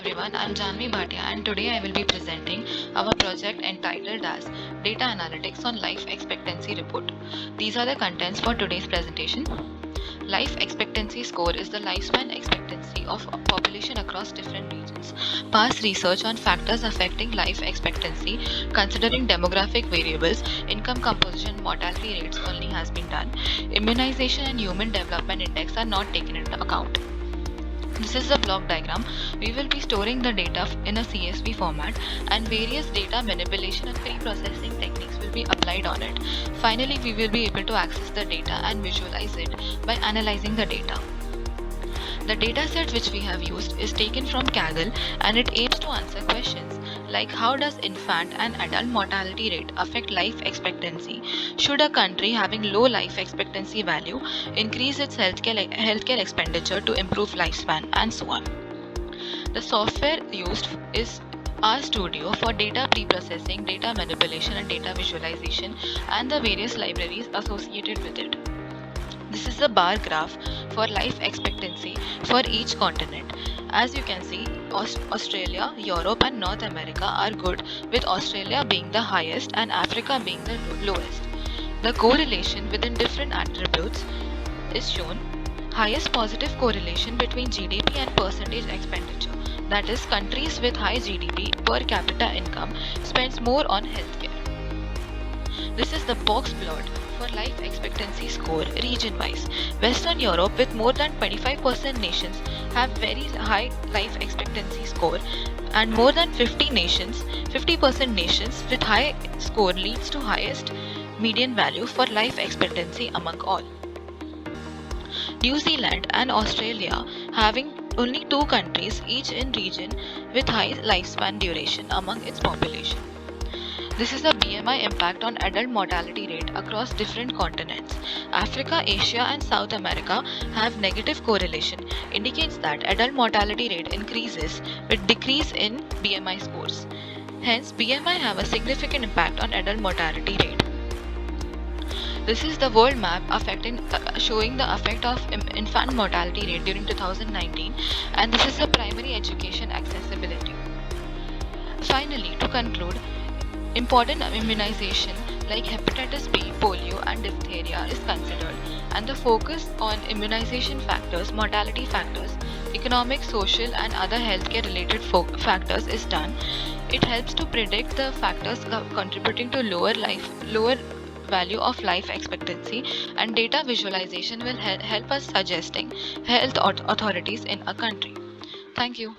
everyone, I'm Janvi Bhatia and today I will be presenting our project entitled as Data Analytics on Life Expectancy Report. These are the contents for today's presentation. Life expectancy score is the lifespan expectancy of a population across different regions. Past research on factors affecting life expectancy, considering demographic variables, income composition, mortality rates only has been done. Immunization and Human Development Index are not taken into account. This is the block diagram. We will be storing the data in a CSV format and various data manipulation and pre-processing techniques will be applied on it. Finally, we will be able to access the data and visualize it by analyzing the data. The dataset which we have used is taken from Kaggle and it aims to answer questions like how does infant and adult mortality rate affect life expectancy? Should a country having low life expectancy value increase its healthcare expenditure to improve lifespan and so on. The software used is RStudio for data pre-processing, data manipulation and data visualization and the various libraries associated with it. This is a bar graph for life expectancy for each continent. As you can see, Australia, Europe and North America are good, with Australia being the highest and Africa being the lowest. The correlation within different attributes is shown. Highest positive correlation between GDP and percentage expenditure. That is, countries with high GDP per capita income spends more on healthcare. This is the box plot for life expectancy score region-wise. Western Europe with more than 25% nations have very high life expectancy score and more than 50% nations with high score leads to highest median value for life expectancy among all. New Zealand and Australia having only two countries each in region with high lifespan duration among its population. This is the BMI impact on adult mortality rate across different continents. Africa, Asia and South America have negative correlation, indicates that adult mortality rate increases with decrease in BMI scores. Hence, BMI have a significant impact on adult mortality rate. This is the world map showing the effect of infant mortality rate during 2019 and this is the primary education accessibility. Finally, to conclude, important immunization like hepatitis B, polio and diphtheria is considered and the focus on immunization factors, mortality factors, economic, social and other healthcare related factors is done. It helps to predict the factors contributing to lower value of life expectancy and data visualization will help us suggesting health authorities in a country. Thank you.